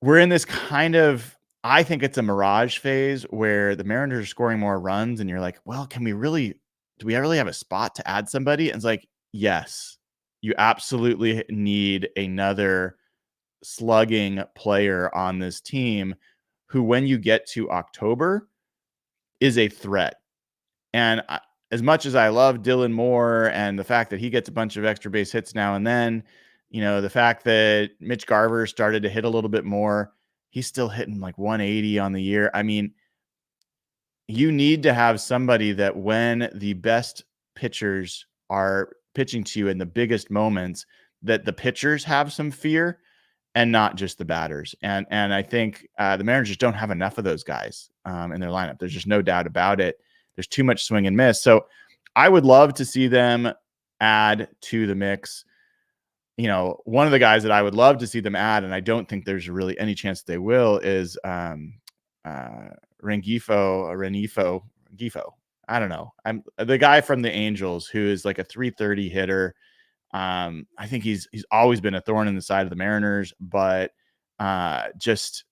we're in this kind of, I think it's a mirage phase where the Mariners are scoring more runs and you're like, well, do we really have a spot to add somebody? And it's like, yes, you absolutely need another slugging player on this team who, when you get to October, is a threat. And as much as I love Dylan Moore and the fact that he gets a bunch of extra base hits now and then, the fact that Mitch Garver started to hit a little bit more, he's still hitting like 180 on the year. I mean, you need to have somebody that when the best pitchers are pitching to you in the biggest moments, that the pitchers have some fear and not just the batters. And I think the Mariners just don't have enough of those guys in their lineup. There's just no doubt about it. There's too much swing and miss. So I would love to see them add to the mix. One of the guys that I would love to see them add, and I don't think there's really any chance that they will, is Rengifo. I don't know. I'm the guy from the Angels who is like a 330 hitter. I think he's always been a thorn in the side of the Mariners, but just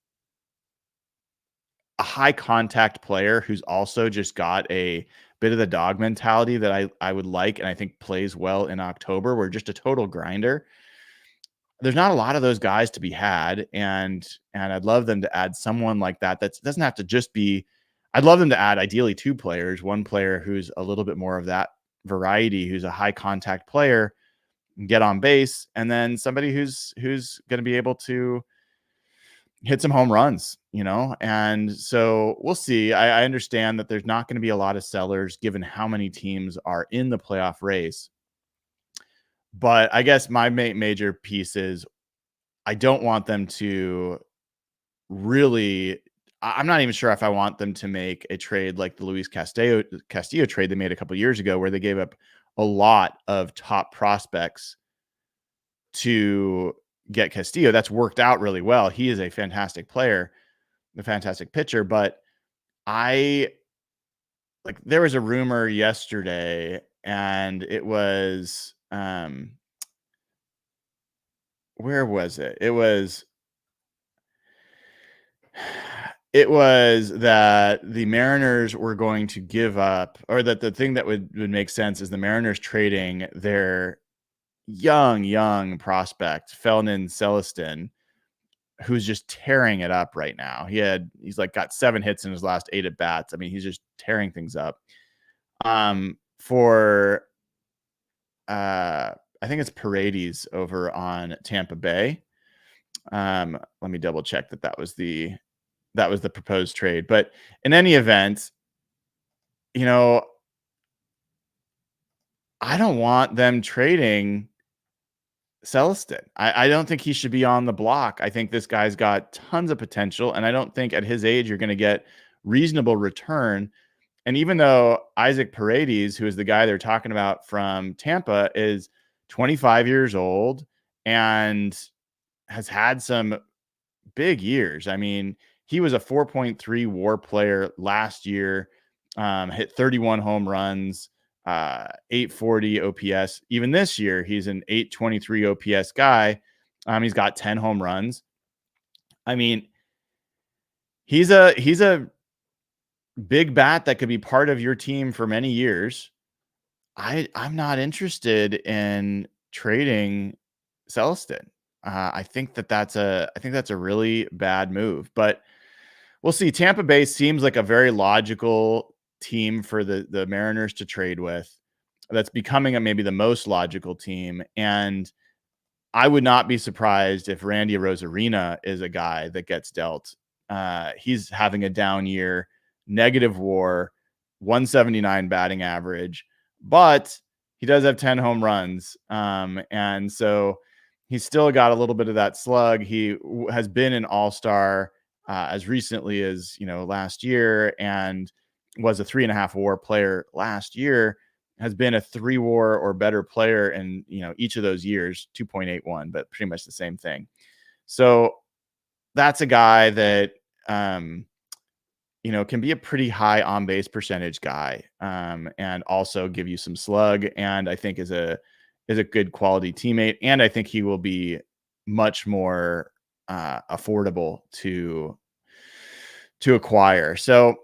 a high contact player who's also just got a bit of the dog mentality that I would like, and I think plays well in October. We're just a total grinder. There's not a lot of those guys to be had, and I'd love them to add someone like that. That doesn't have to just be. I'd love them to add ideally 2 players, one player who's a little bit more of that variety, who's a high contact player, get on base, and then somebody who's going to be able to hit some home runs, and so we'll see. I understand that there's not going to be a lot of sellers given how many teams are in the playoff race. But I guess my major piece is I don't want them to really, I'm not even sure if I want them to make a trade like the Luis Castillo trade they made a couple of years ago, where they gave up a lot of top prospects to get Castillo. That's worked out really well. He is a fantastic player, a fantastic pitcher, but there was a rumor yesterday, and it was where was it? It was that the Mariners were going to give up, or that the thing that would make sense is the Mariners trading their young prospect, Felnin Celestin, who's just tearing it up right now. He's got 7 hits in his last 8 at bats. I mean, he's just tearing things up. For I think it's Paredes over on Tampa Bay. Let me double check that was the proposed trade. But in any event, I don't want them trading Celestin. I don't think he should be on the block. I think this guy's got tons of potential, and I don't think at his age you're going to get reasonable return. And even though Isaac Paredes, who is the guy they're talking about from Tampa, is 25 years old and has had some big years. I mean, he was a 4.3 WAR player last year, hit 31 home runs, 840 OPS. Even this year, he's an 823 OPS guy. He's got 10 home runs. I mean, he's a big bat that could be part of your team for many years. I'm not interested in trading Celestin. I think that's a really bad move, but we'll see. Tampa Bay seems like a very logical team for the Mariners to trade with. That's becoming maybe the most logical team. And I would not be surprised if Randy Arozarena is a guy that gets dealt. He's having a down year, negative WAR, 179 batting average, but he does have 10 home runs. And so he's still got a little bit of that slug. He has been an all-star as recently as, last year, and was a 3.5 WAR player last year, has been a 3 WAR or better player in, each of those years, 2.81, but pretty much the same thing. So that's a guy that, can be a pretty high on base percentage guy, and also give you some slug. And I think is a good quality teammate. And I think he will be much more affordable to acquire. So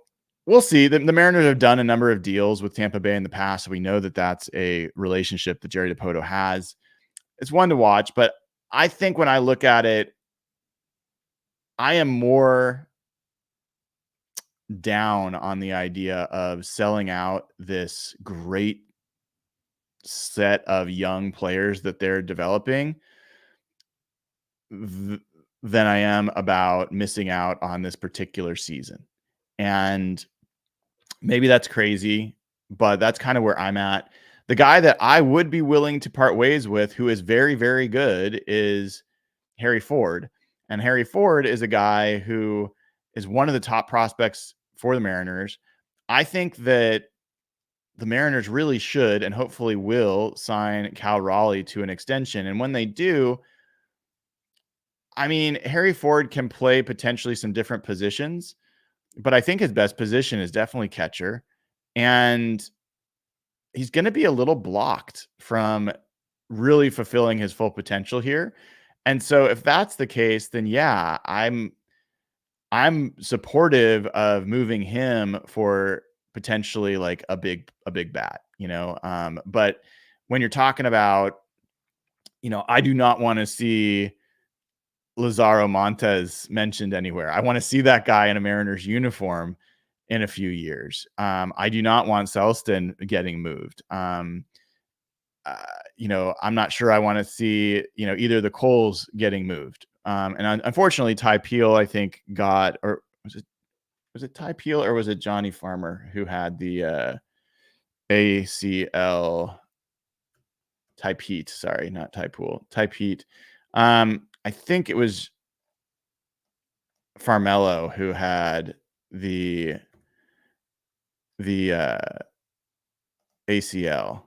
we'll see. The Mariners have done a number of deals with Tampa Bay in the past, so we know that that's a relationship that Jerry Dipoto has. It's one to watch, but I think when I look at it, I am more down on the idea of selling out this great set of young players that they're developing than I am about missing out on this particular season. And maybe that's crazy, but that's kind of where I'm at. The guy that I would be willing to part ways with, who is very, very good, is Harry Ford. And Harry Ford is a guy who is one of the top prospects for the Mariners. I think that the Mariners really should and hopefully will sign Cal Raleigh to an extension. And when they do, I mean, Harry Ford can play potentially some different positions, but I think his best position is definitely catcher. And he's going to be a little blocked from really fulfilling his full potential here. And so if that's the case, then yeah, I'm supportive of moving him for potentially like a big bat, but when you're talking about, I do not want to see Lazaro Montes mentioned anywhere. I want to see that guy in a Mariners uniform in a few years. I do not want Selston getting moved. I'm not sure I want to see, either the Coles getting moved. And unfortunately, Ty Peel, I think, got, or was it Ty Peel or was it Johnny Farmer who had the ACL? Ty Pete, sorry, not Ty Pool. Ty Pete. I think it was Farmello who had the ACL.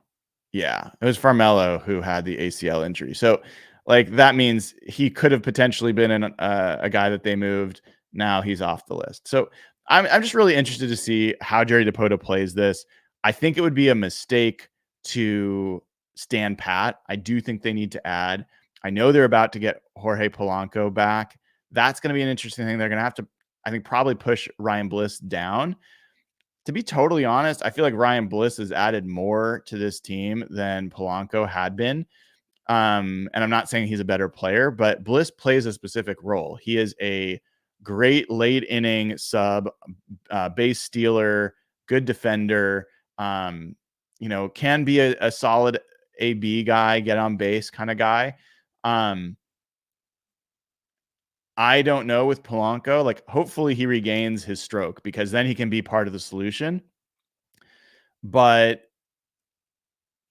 Yeah, it was Farmello who had the ACL injury. So, like, that means he could have potentially been a guy that they moved. Now he's off the list. So I'm just really interested to see how Jerry Dipoto plays this. I think it would be a mistake to stand pat. I do think they need to add. I know they're about to get Jorge Polanco back. That's going to be an interesting thing. They're going to have to, I think, probably push Ryan Bliss down. To be totally honest, I feel like Ryan Bliss has added more to this team than Polanco had been. And I'm not saying he's a better player, but Bliss plays a specific role. He is a great late inning sub, base stealer, good defender, can be a solid AB guy, get on base kind of guy. I don't know with Polanco, like hopefully he regains his stroke because then he can be part of the solution. But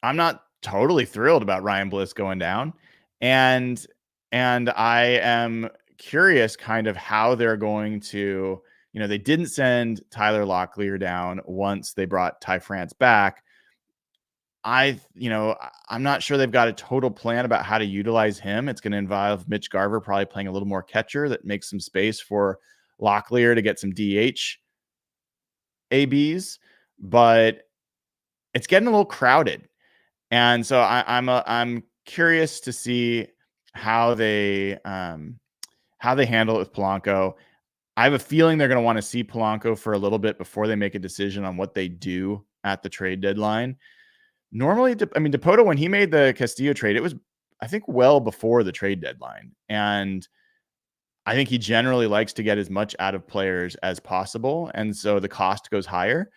I'm not totally thrilled about Ryan Bliss going down. And I am curious kind of how they're going to, they didn't send Tyler Locklear down once they brought Ty France back. I'm not sure they've got a total plan about how to utilize him. It's going to involve Mitch Garver probably playing a little more catcher that makes some space for Locklear to get some DH ABs, but it's getting a little crowded. And so I'm curious to see how they handle it with Polanco. I have a feeling they're going to want to see Polanco for a little bit before they make a decision on what they do at the trade deadline. Normally, Dipoto, when he made the Castillo trade, it was, I think, well before the trade deadline. And I think he generally likes to get as much out of players as possible. And so the cost goes higher.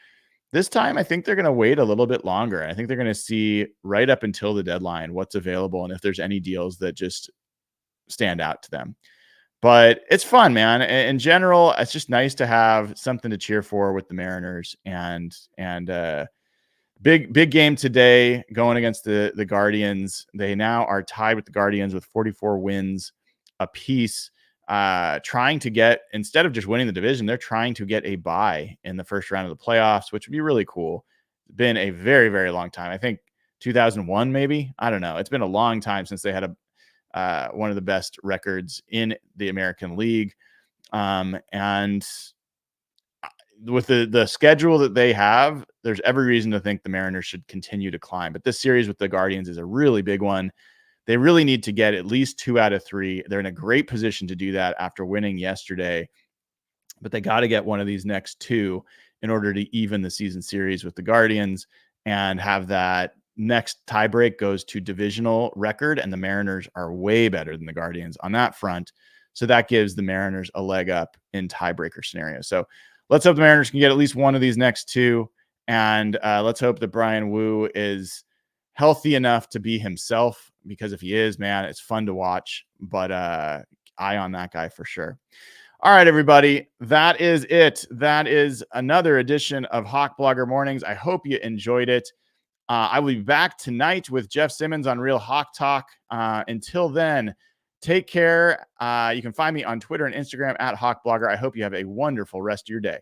This time, I think they're going to wait a little bit longer. I think they're going to see right up until the deadline what's available and if there's any deals that just stand out to them. But it's fun, man. In general, it's just nice to have something to cheer for with the Mariners. And big game today going against the Guardians. They now are tied with the Guardians with 44 wins apiece. Trying to get, instead of just winning the division, they're trying to get a bye in the first round of the playoffs, which would be really cool. It's been a very, very long time. I think 2001, maybe. I don't know. It's been a long time since they had one of the best records in the American League. And with the schedule that they have, there's every reason to think the Mariners should continue to climb. But this series with the Guardians is a really big one. They really need to get at least 2 out of 3. They're in a great position to do that after winning yesterday, but they got to get one of these next 2 in order to even the season series with the Guardians and have that next tiebreak goes to divisional record. And the Mariners are way better than the Guardians on that front. So that gives the Mariners a leg up in tiebreaker scenario. So let's hope the Mariners can get at least one of these next 2. And let's hope that Brian Wu is healthy enough to be himself, because if he is, man, it's fun to watch. But eye on that guy for sure. All right, everybody, that is it. That is another edition of Hawk Blogger Mornings. I hope you enjoyed it. I will be back tonight with Jeff Simmons on Real Hawk Talk. Until then, take care. You can find me on Twitter and Instagram at Hawk Blogger. I hope you have a wonderful rest of your day.